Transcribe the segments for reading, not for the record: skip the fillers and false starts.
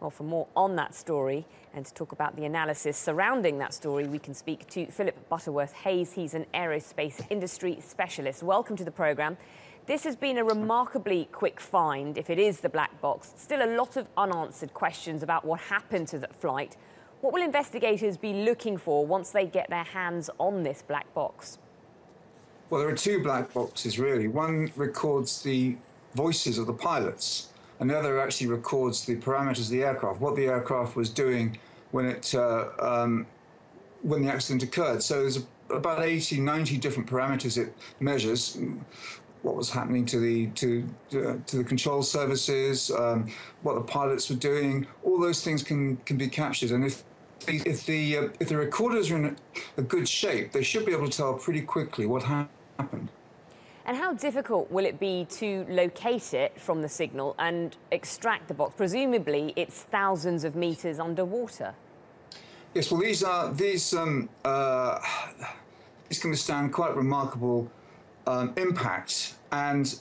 Well, for more on that story and to talk about the analysis surrounding that story, we can speak to Philip Butterworth-Hayes. He's an aerospace industry specialist. Welcome to the programme. This has been a remarkably quick find, if it is the black box. Still a lot of unanswered questions about what happened to that flight. What will investigators be looking for once they get their hands on this black box? Well, there are two black boxes, really. One records the voices of the pilots, and the other actually records the parameters of the aircraft, what the aircraft was doing when the accident occurred. So there's about 80, 90 different parameters it measures. What was happening to the control services, what the pilots were doing. All those things can be captured, and if the recorders are in a good shape, they should be able to tell pretty quickly what happened. And how difficult will it be to locate it from the signal and extract the box? Presumably, it's thousands of meters underwater. Yes, well, these can withstand quite remarkable impact and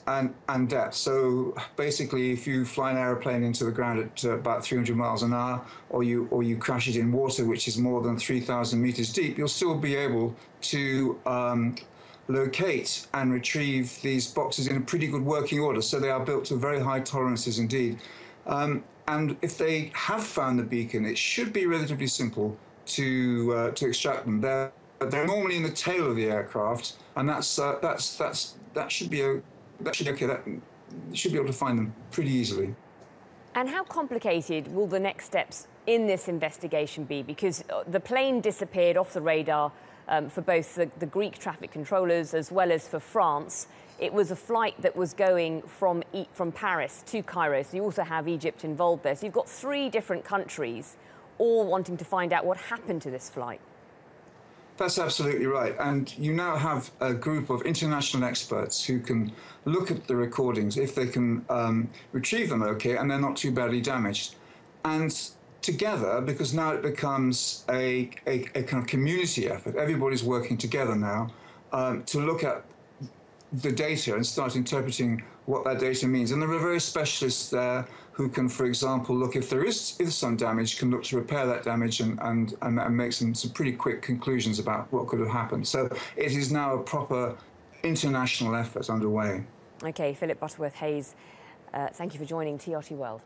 depth. So basically, if you fly an aeroplane into the ground at about 300 miles an hour, or you crash it in water which is more than 3,000 meters deep, you'll still be able to locate and retrieve these boxes in a pretty good working order. So they are built to very high tolerances indeed. And if they have found the beacon, it should be relatively simple to extract them. They're normally in the tail of the aircraft, and that should be okay. You should be able to find them pretty easily. And how complicated will the next steps in this investigation be? Because the plane disappeared off the radar for both the Greek traffic controllers as well as for France. It was a flight that was going from Paris to Cairo, so you also have Egypt involved there. So you've got three different countries all wanting to find out what happened to this flight. That's absolutely right. And you now have a group of international experts who can look at the recordings if they can retrieve them okay and they're not too badly damaged. And together, because now it becomes a kind of community effort, everybody's working together now to look at the data and start interpreting what that data means. And there are various specialists there who can, for example, look if there is some damage, can look to repair that damage and make some pretty quick conclusions about what could have happened. So it is now a proper international effort underway. OK, Philip Butterworth-Hayes, thank you for joining TRT World.